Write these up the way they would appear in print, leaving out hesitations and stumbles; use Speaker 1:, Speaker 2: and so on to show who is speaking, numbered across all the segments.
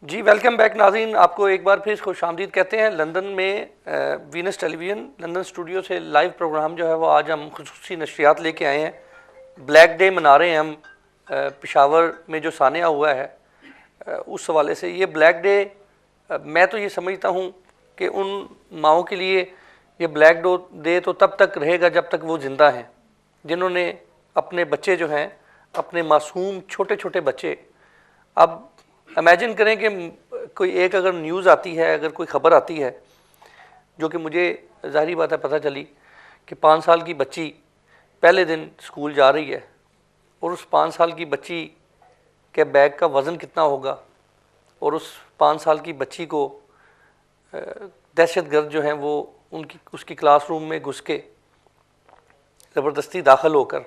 Speaker 1: جی welcome back ناظرین، آپ کو ایک بار پھر خوش آمدید کہتے ہیں۔ لندن میں وینس ٹیلی ویژن لندن اسٹوڈیو سے لائیو پروگرام جو ہے وہ آج ہم خصوصی نشریات لے کے آئے ہیں۔ بلیک ڈے منا رہے ہیں ہم پشاور میں جو سانحہ ہوا ہے اس حوالے سے۔ یہ بلیک ڈے میں تو یہ سمجھتا ہوں کہ ان ماؤں کے لیے یہ بلیک ڈے تو تب تک رہے گا جب تک وہ زندہ ہیں، جنہوں نے اپنے بچے جو ہیں، اپنے معصوم چھوٹے چھوٹے بچے، اب امیجن کریں کہ کوئی ایک اگر نیوز آتی ہے، اگر کوئی خبر آتی ہے جو کہ مجھے ظاہری بات ہے پتہ چلی کہ 5 سال کی بچی پہلے دن اسکول جا رہی ہے اور اس 5 سال کی بچی کے بیگ کا وزن کتنا ہوگا، اور اس 5 سال کی بچی کو دہشت گرد جو ہیں وہ اس کی کلاس روم میں گھس کے زبردستی داخل ہو کر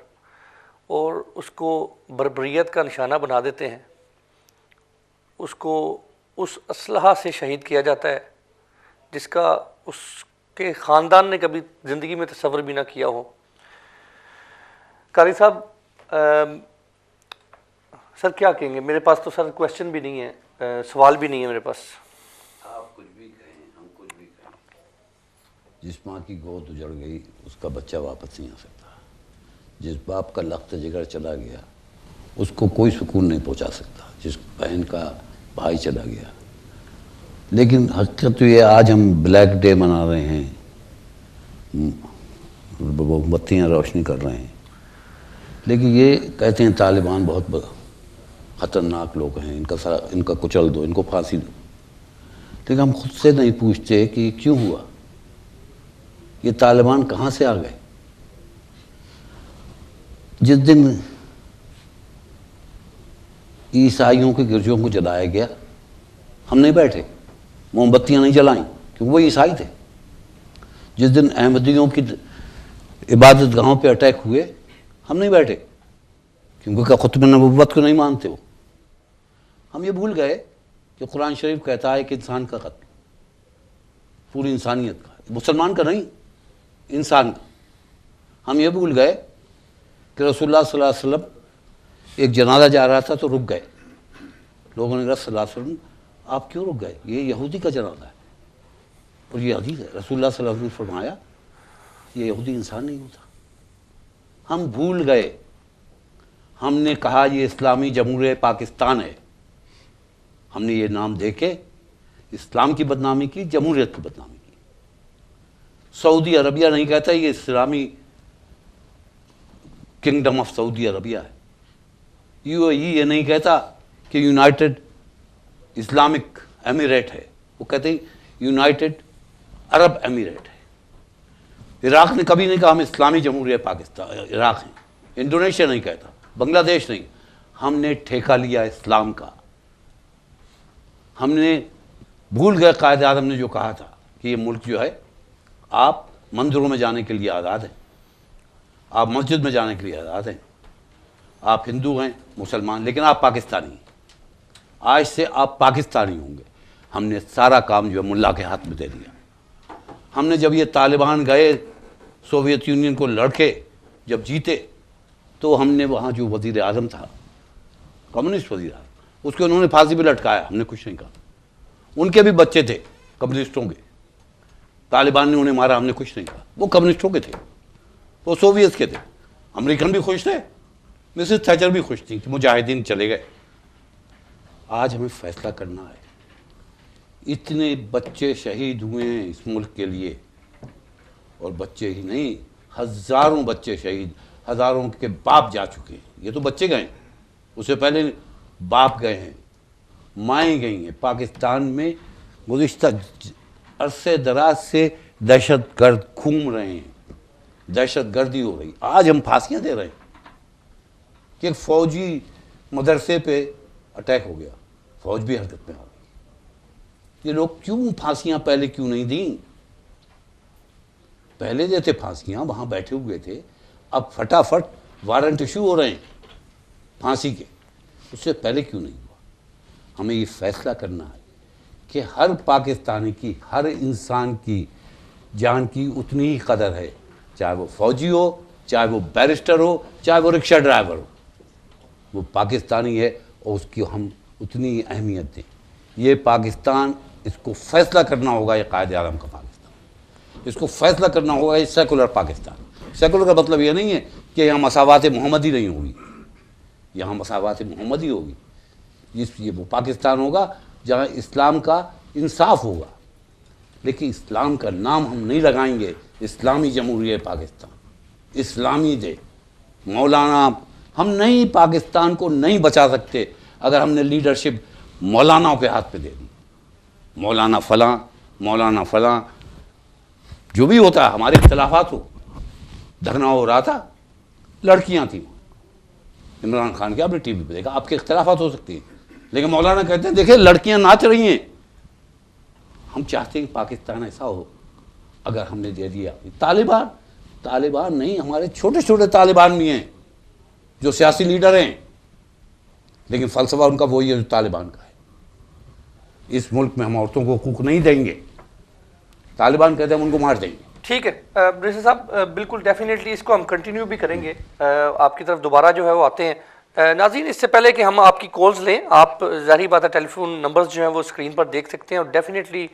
Speaker 1: اور اس کو بربریت کا نشانہ بنا دیتے ہیں، اس کو اس اسلحہ سے شہید کیا جاتا ہے جس کا اس کے خاندان نے کبھی زندگی میں تصور بھی نہ کیا ہو۔ قاری صاحب سر کیا کہیں گے؟ میرے پاس تو سر کویشچن بھی نہیں ہے، سوال بھی نہیں ہے میرے پاس۔
Speaker 2: آپ کچھ بھی کہیں، ہم کچھ بھی کہیں، جس ماں کی گود اجڑ گئی اس کا بچہ واپس نہیں آ سکتا، جس باپ کا لخت جگر چلا گیا اس کو کوئی سکون نہیں پہنچا سکتا، جس بہن کا بھائی چلا گیا۔ لیکن حقیقت تو یہ آج ہم بلیک ڈے منا رہے ہیں، بتیاں روشنی کر رہے ہیں، لیکن یہ کہتے ہیں طالبان بہت خطرناک لوگ ہیں، ان کا کچل دو، ان کو پھانسی دو۔ لیکن ہم خود سے نہیں پوچھتے کہ یہ کیوں ہوا، یہ طالبان کہاں سے آ گئے؟ جس دن عیسائیوں کے گرجوں کو جلایا گیا ہم نہیں بیٹھے، موم بتیاں نہیں جلائیں کیونکہ وہ عیسائی تھے۔ جس دن احمدیوں کی عبادت گاہوں پہ اٹیک ہوئے ہم نہیں بیٹھے کیونکہ ختم نبوت کو نہیں مانتے وہ۔ ہم یہ بھول گئے کہ قرآن شریف کہتا ہے کہ انسان کا قتل پوری انسانیت کا، مسلمان کا نہیں، انسان کا۔ ہم یہ بھول گئے کہ رسول اللہ صلی اللہ علیہ وسلم ایک جنازہ جا رہا تھا تو رک گئے، لوگوں نے کہا صلی اللہ علیہ وسلم آپ کیوں رک گئے، یہ یہودی کا جنازہ ہے اور یہ حدیث ہے۔ رسول اللہ صلی اللہ علیہ وسلم نے فرمایا یہ یہودی انسان نہیں ہوتا۔ ہم بھول گئے، ہم نے کہا یہ اسلامی جمہوریہ پاکستان ہے، ہم نے یہ نام دے کے اسلام کی بدنامی کی، جمہوریت کی بدنامی کی۔ سعودی عربیہ نہیں کہتا یہ اسلامی کنگڈم آف سعودی عربیہ ہے، یو اے ای یہ نہیں کہتا کہ یونائٹڈ اسلامک ایمریٹ ہے، وہ کہتے ہیں یونائٹڈ عرب ایمریٹ ہے۔ عراق نے کبھی نہیں کہا ہم اسلامی جمہوریہ پاکستان عراق ہیں، انڈونیشیا نہیں کہتا، بنگلہ دیش نہیں۔ ہم نے ٹھیکہ لیا اسلام کا، ہم نے بھول گئے قائد اعظم نے جو کہا تھا کہ یہ ملک جو ہے آپ مندروں میں جانے کے لیے آزاد ہیں، آپ مسجد میں جانے کے لیے آزاد ہیں، آپ ہندو ہیں مسلمان، لیکن آپ پاکستانی ہیں، آج سے آپ پاکستانی ہوں گے۔ ہم نے سارا کام جو ہے ملا کے ہاتھ میں دے دیا۔ ہم نے جب یہ طالبان گئے سوویت یونین کو لڑکے جب جیتے تو ہم نے وہاں جو وزیر اعظم تھا، کمیونسٹ وزیر اعظم، اس کو انہوں نے پھانسی پہ لٹکایا، ہم نے کچھ نہیں کہا۔ ان کے بھی بچے تھے کمیونسٹوں کے، طالبان نے انہیں مارا، ہم نے کچھ نہیں کہا، وہ کمیونسٹوں کے تھے، وہ سوویت کے تھے۔ امریکن بھی خوش تھے، مسز تھیچر بھی خوش تھیں کہ مجاہدین چلے گئے۔ آج ہمیں فیصلہ کرنا ہے، اتنے بچے شہید ہوئے ہیں اس ملک کے لیے، اور بچے ہی نہیں، ہزاروں بچے شہید، ہزاروں کے باپ جا چکے ہیں۔ یہ تو بچے گئے ہیں، اس سے پہلے باپ گئے ہیں، مائیں گئی ہیں۔ پاکستان میں گزشتہ عرصے دراز سے دہشت گرد گھوم رہے ہیں، دہشت گردی ہو رہی۔ آج ہم پھانسیاں دے رہے ہیں کہ ایک فوجی مدرسے پہ اٹیک ہو گیا، فوج بھی حرکت میں آ گئی۔ یہ لوگ کیوں پھانسیاں پہلے کیوں نہیں دیں؟ پہلے دیتے پھانسیاں، وہاں بیٹھے ہوئے تھے، اب فٹافٹ وارنٹ ایشو ہو رہے ہیں پھانسی کے، اس سے پہلے کیوں نہیں ہوا؟ ہمیں یہ فیصلہ کرنا ہے کہ ہر پاکستانی کی، ہر انسان کی جان کی اتنی ہی قدر ہے، چاہے وہ فوجی ہو، چاہے وہ بیرسٹر ہو، چاہے وہ رکشہ ڈرائیور ہو، وہ پاکستانی ہے اور اس کی ہم اتنی اہمیت دیں۔ یہ پاکستان، اس کو فیصلہ کرنا ہوگا، یہ قائد اعظم کا پاکستان، اس کو فیصلہ کرنا ہوگا، یہ سیکولر پاکستان۔ سیکولر کا مطلب یہ نہیں ہے کہ یہاں مساوات محمدی نہیں ہوگی، یہاں مساوات محمدی ہوگی، یہ وہ پاکستان ہوگا جہاں اسلام کا انصاف ہوگا، لیکن اسلام کا نام ہم نہیں لگائیں گے اسلامی جمہوریہ پاکستان، اسلامی دے مولانا۔ ہم نہیں، پاکستان کو نہیں بچا سکتے اگر ہم نے لیڈرشپ مولاناؤں کے ہاتھ پہ دے دی، مولانا فلاں مولانا فلاں، جو بھی ہوتا ہے، ہمارے اختلافات ہو، دھرنا ہو رہا تھا، لڑکیاں تھیں، عمران خان کے آپ نے ٹی وی پہ دیکھا، آپ کے اختلافات ہو سکتی ہیں، لیکن مولانا کہتے ہیں دیکھیں لڑکیاں ناچ رہی ہیں۔ ہم چاہتے ہیں کہ پاکستان ایسا ہو، اگر ہم نے دے دیا۔ طالبان نہیں، ہمارے چھوٹے چھوٹے طالبان بھی ہیں جو سیاسی لیڈر ہیں، لیکن فلسفہ ان کا وہی ہے جو طالبان کا ہے۔ اس ملک میں ہم عورتوں کو حقوق نہیں دیں گے، طالبان کہتے ہیں ہم ان کو مار دیں گے۔
Speaker 1: ٹھیک ہے بریسا صاحب، بالکل ڈیفینیٹلی اس کو ہم کنٹینیو بھی کریں گے، آپ کی طرف دوبارہ جو ہے وہ آتے ہیں۔ ناظرین، اس سے پہلے کہ ہم آپ کی کالز لیں، آپ ظاہری بات ہے ٹیلی فون نمبرز جو ہیں وہ اسکرین پر دیکھ سکتے ہیں، اور ڈیفینیٹلی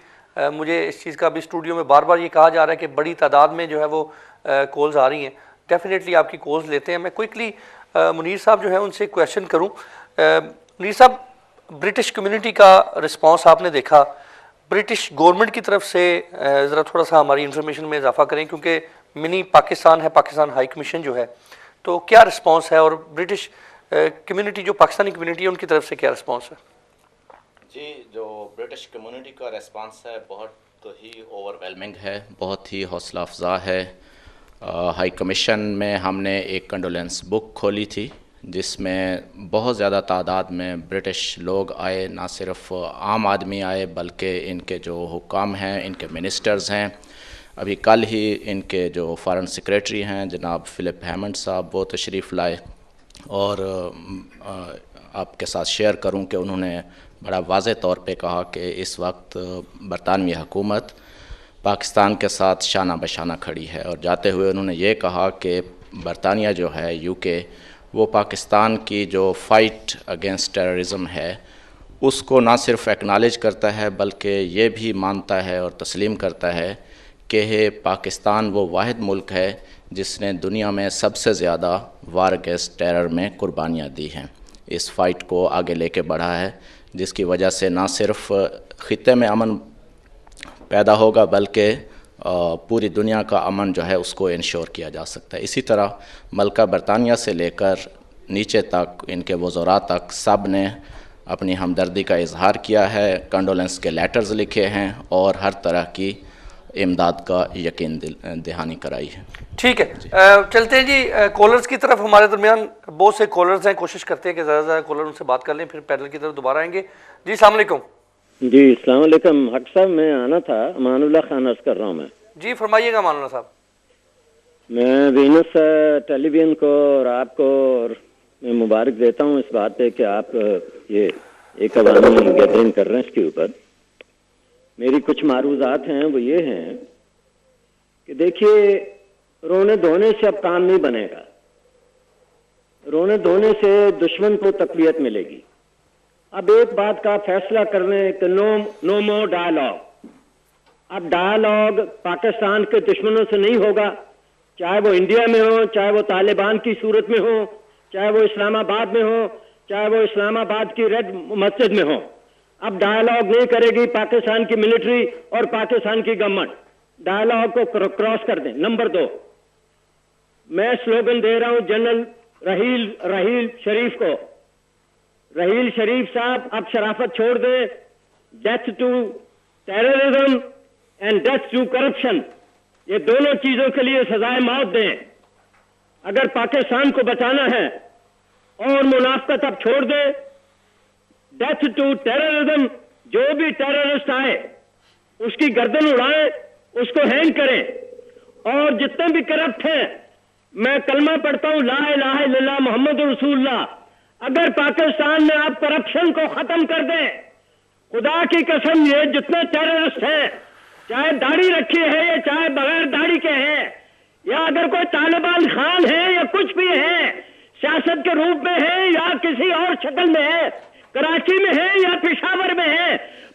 Speaker 1: مجھے اس چیز کا بھی اسٹوڈیو میں بار بار یہ کہا جا رہا ہے کہ بڑی تعداد میں جو ہے وہ کالز آ رہی ہیں، ڈیفینیٹلی آپ کی کالز لیتے ہیں۔ میں کوئکلی منیر صاحب جو ہے ان سے کویشچن کروں۔ منیر صاحب، برٹش کمیونٹی کا رسپانس آپ نے دیکھا، برٹش گورنمنٹ کی طرف سے ذرا تھوڑا سا ہماری انفارمیشن میں اضافہ کریں، کیونکہ منی پاکستان ہے، پاکستان ہائی کمیشن جو ہے، تو کیا رسپانس ہے، اور برٹش کمیونٹی جو پاکستانی کمیونٹی ہے ان کی طرف سے کیا رسپانس ہے؟
Speaker 3: جی، جو برٹش کمیونٹی کا ریسپانس ہے بہت ہی اوور ویلمنگ ہے، بہت ہی حوصلہ افزا ہے۔ ہائی کمیشن میں ہم نے ایک کنڈولینس بک کھولی تھی جس میں بہت زیادہ تعداد میں برٹش لوگ آئے، نہ صرف عام آدمی آئے بلکہ ان کے جو حکام ہیں، ان کے منسٹرز ہیں۔ ابھی کل ہی ان کے جو فارن سیکریٹری ہیں جناب فلپ ہیمنڈ صاحب، وہ تشریف لائے، اور آپ کے ساتھ شیئر کروں کہ انہوں نے بڑا واضح طور پہ کہا کہ اس وقت برطانوی حکومت پاکستان کے ساتھ شانہ بشانہ کھڑی ہے، اور جاتے ہوئے انہوں نے یہ کہا کہ برطانیہ جو ہے، یو کے، وہ پاکستان کی جو فائٹ اگینسٹ ٹیررزم ہے اس کو نہ صرف ایکنالج کرتا ہے بلکہ یہ بھی مانتا ہے اور تسلیم کرتا ہے کہ پاکستان وہ واحد ملک ہے جس نے دنیا میں سب سے زیادہ وار اگینسٹ ٹیرر میں قربانیاں دی ہیں، اس فائٹ کو آگے لے کے بڑھا ہے، جس کی وجہ سے نہ صرف خطے میں امن پیدا ہوگا بلکہ پوری دنیا کا امن جو ہے اس کو انشور کیا جا سکتا ہے۔ اسی طرح ملکہ برطانیہ سے لے کر نیچے تک، ان کے وزراء تک، سب نے اپنی ہمدردی کا اظہار کیا ہے، کنڈولنس کے لیٹرز لکھے ہیں، اور ہر طرح کی امداد کا یقین دہانی کرائی ہے۔
Speaker 1: ٹھیک ہے، چلتے ہیں جی کالرز کی طرف۔ ہمارے درمیان بہت سے کالرز ہیں، کوشش کرتے ہیں کہ زیادہ سے زیادہ کالر ان سے بات کر لیں، پھر پینل کی طرف دوبارہ آئیں گے۔ جی السلام علیکم۔
Speaker 4: جی السلام علیکم حق صاحب، میں آنا تھا، امان اللہ خان عرض کر رہا ہوں۔ میں
Speaker 1: جی فرمائیے گا امان اللہ صاحب۔
Speaker 4: میں وینس ٹیلی ویژن کو اور آپ کو اور میں مبارک دیتا ہوں اس بات پہ کہ آپ یہ ایک عوامی گیدرنگ کر رہے ہیں۔ اس کے اوپر میری کچھ معروضات ہیں، وہ یہ ہیں کہ دیکھیے، رونے دھونے سے اب کام نہیں بنے گا، رونے دھونے سے دشمن کو تقویت ملے گی۔ اب ایک بات کا فیصلہ کر لیں کہ نو مور ڈائلاگ۔ اب ڈائلاگ پاکستان کے دشمنوں سے نہیں ہوگا، چاہے وہ انڈیا میں ہو، چاہے وہ طالبان کی صورت میں ہو، چاہے وہ اسلام آباد میں ہو، چاہے وہ اسلام آباد کی ریڈ مسجد میں ہو۔ اب ڈائلاگ نہیں کرے گی پاکستان کی ملٹری اور پاکستان کی گورنمنٹ، ڈائلاگ کو کراس کر دیں۔ نمبر 2، میں سلوگن دے رہا ہوں جنرل رحیل شریف کو، رحیل شریف صاحب اب شرافت چھوڑ دیں، death to terrorism and death to corruption, یہ دونوں چیزوں کے لیے سزائے موت دیں۔ اگر پاکستان کو بچانا ہے اور منافقت اب چھوڑ دیں، ڈیتھ ٹو ٹیررزم، جو بھی ٹیررسٹ آئے اس کی گردن اڑائیں، اس کو ہینگ کریں، اور جتنے بھی کرپٹ ہیں، میں کلمہ پڑھتا ہوں لا الہ الا اللہ محمد رسول اللہ، اگر پاکستان میں آپ کرپشن کو ختم کر دیں، خدا کی قسم یہ جتنے ٹیررسٹ ہیں، چاہے داڑھی رکھی ہے یا چاہے بغیر داڑھی کے ہیں، یا اگر کوئی طالبان خان ہے یا کچھ بھی ہے، سیاست کے روپ میں ہے یا کسی اور شکل میں ہے، کراچی میں ہے یا پشاور میں ہے،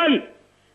Speaker 4: 1,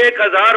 Speaker 5: 1000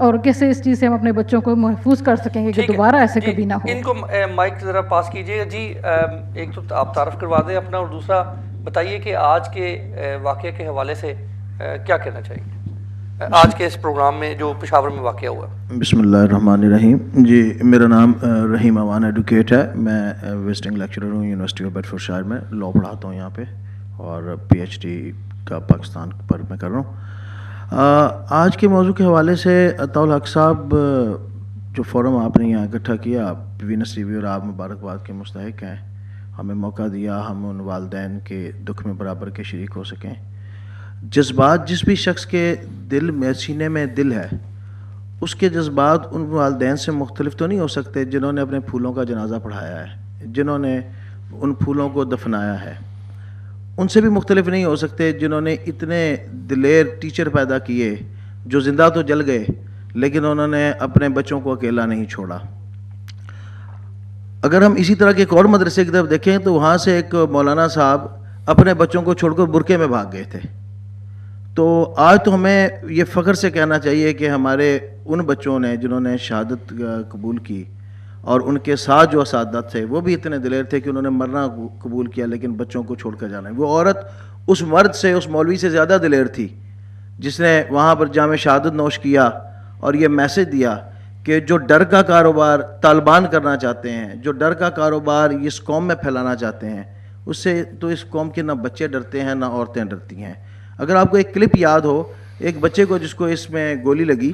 Speaker 6: اور کیسے اس چیز سے ہم اپنے بچوں کو محفوظ کر سکیں گے کہ دوبارہ ایسے کبھی نہ ہو.
Speaker 1: ان کو مائک ذرا پاس کیجیے جی. ایک تو آپ تعارف کروا دیں اپنا, اور دوسرا بتائیے کہ آج کے واقعے کے حوالے سے کیا کہنا چاہیے آج کے اس پروگرام میں جو پشاور میں واقعہ ہوا.
Speaker 7: بسم اللہ الرحمن الرحیم. جی میرا نام رحیم امان ایڈوکیٹ ہے. میں وزٹنگ لیکچرر ہوں یونیورسٹی آف بیڈفورڈ شائر میں, لاء پڑھاتا ہوں یہاں پہ, اور پی ایچ ڈی کا پاکستان پر میں کر رہا ہوں. آج کے موضوع کے حوالے سے عطاء الحق صاحب, جو فورم آپ نے یہاں اکٹھا کیا, وینس ٹی وی اور آپ مبارکباد کے مستحق ہیں. ہمیں موقع دیا ہم ان والدین کے دکھ میں برابر کے شریک ہو سکیں. جذبات جس بھی شخص کے دل میں, سینے میں دل ہے, اس کے جذبات ان والدین سے مختلف تو نہیں ہو سکتے جنہوں نے اپنے پھولوں کا جنازہ پڑھایا ہے, جنہوں نے ان پھولوں کو دفنایا ہے. ان سے بھی مختلف نہیں ہو سکتے جنہوں نے اتنے دلیر ٹیچر پیدا کیے جو زندہ تو جل گئے لیکن انہوں نے اپنے بچوں کو اکیلا نہیں چھوڑا. اگر ہم اسی طرح کے ایک اور مدرسے کی طرف دیکھیں تو وہاں سے ایک مولانا صاحب اپنے بچوں کو چھوڑ کر برقعے میں بھاگ گئے تھے. تو آج تو ہمیں یہ فخر سے کہنا چاہیے کہ ہمارے ان بچوں نے جنہوں نے شہادت قبول کی, اور ان کے ساتھ جو اساتذہ تھے وہ بھی اتنے دلیر تھے کہ انہوں نے مرنا قبول کیا لیکن بچوں کو چھوڑ کر جانا ہے. وہ عورت اس مرد سے, اس مولوی سے زیادہ دلیر تھی جس نے وہاں پر جام شہادت نوش کیا اور یہ میسج دیا کہ جو ڈر کا کاروبار طالبان کرنا چاہتے ہیں, جو ڈر کا کاروبار اس قوم میں پھیلانا چاہتے ہیں, اس سے تو اس قوم کے نہ بچے ڈرتے ہیں نہ عورتیں ڈرتی ہیں. اگر آپ کو ایک کلپ یاد ہو, ایک بچے کو جس کو اس میں گولی لگی,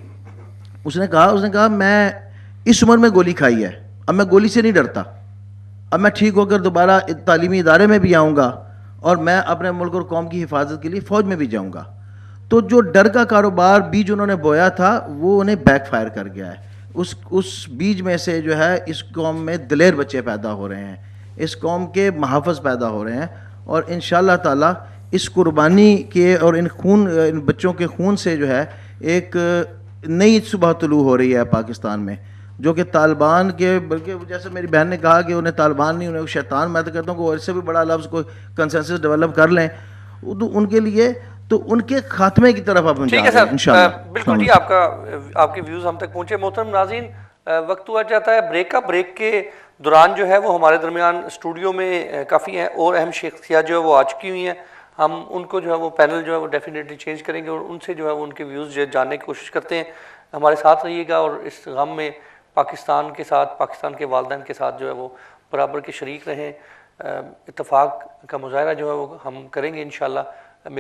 Speaker 7: اس نے کہا میں اس عمر میں گولی کھائی ہے, اب میں گولی سے نہیں ڈرتا, اب میں ٹھیک ہو کر دوبارہ تعلیمی ادارے میں بھی آؤں گا اور میں اپنے ملک اور قوم کی حفاظت کے لیے فوج میں بھی جاؤں گا. تو جو ڈر کا کاروبار بیج انہوں نے بویا تھا وہ انہیں بیک فائر کر گیا ہے. اس بیج میں سے جو ہے اس قوم میں دلیر بچے پیدا ہو رہے ہیں, اس قوم کے محافظ پیدا ہو رہے ہیں, اور انشاءاللہ تعالی اس قربانی کے اور ان بچوں کے خون سے جو ہے ایک نئی صبح طلوع ہو رہی ہے پاکستان میں, جو کہ طالبان کے, بلکہ جیسے میری بہن نے کہا کہ انہیں طالبان نہیں, انہیں شیطان, میں تو کہتا ہوں کہ اس سے بھی بڑا لفظ کوئی کنسنسس ڈیولپ کر لیں تو ان کے لیے, تو ان کے خاتمے کی طرف آپ
Speaker 1: ٹھیک ہے سر, بالکل جی. آپ کے ویوز ہم تک پہنچے. محترم ناظرین, وقت ہوا جاتا ہے بریک کا. بریک کے دوران جو ہے وہ ہمارے درمیان اسٹوڈیو میں کافی ہیں اور اہم شخصیات جو ہے وہ آ چکی ہوئی ہیں. ہم ان کو جو ہے وہ پینل جو ہے وہ ڈیفینیٹلی چینج کریں گے اور ان سے جو ہے وہ ان کے ویوز جو جاننے کی کوشش کرتے ہیں. ہمارے ساتھ رہیے گا اور اس غم میں پاکستان کے ساتھ, پاکستان کے والدین کے ساتھ جو ہے وہ برابر کے شریک رہیں. اتفاق کا مظاہرہ جو ہے وہ ہم کریں گے انشاءاللہ.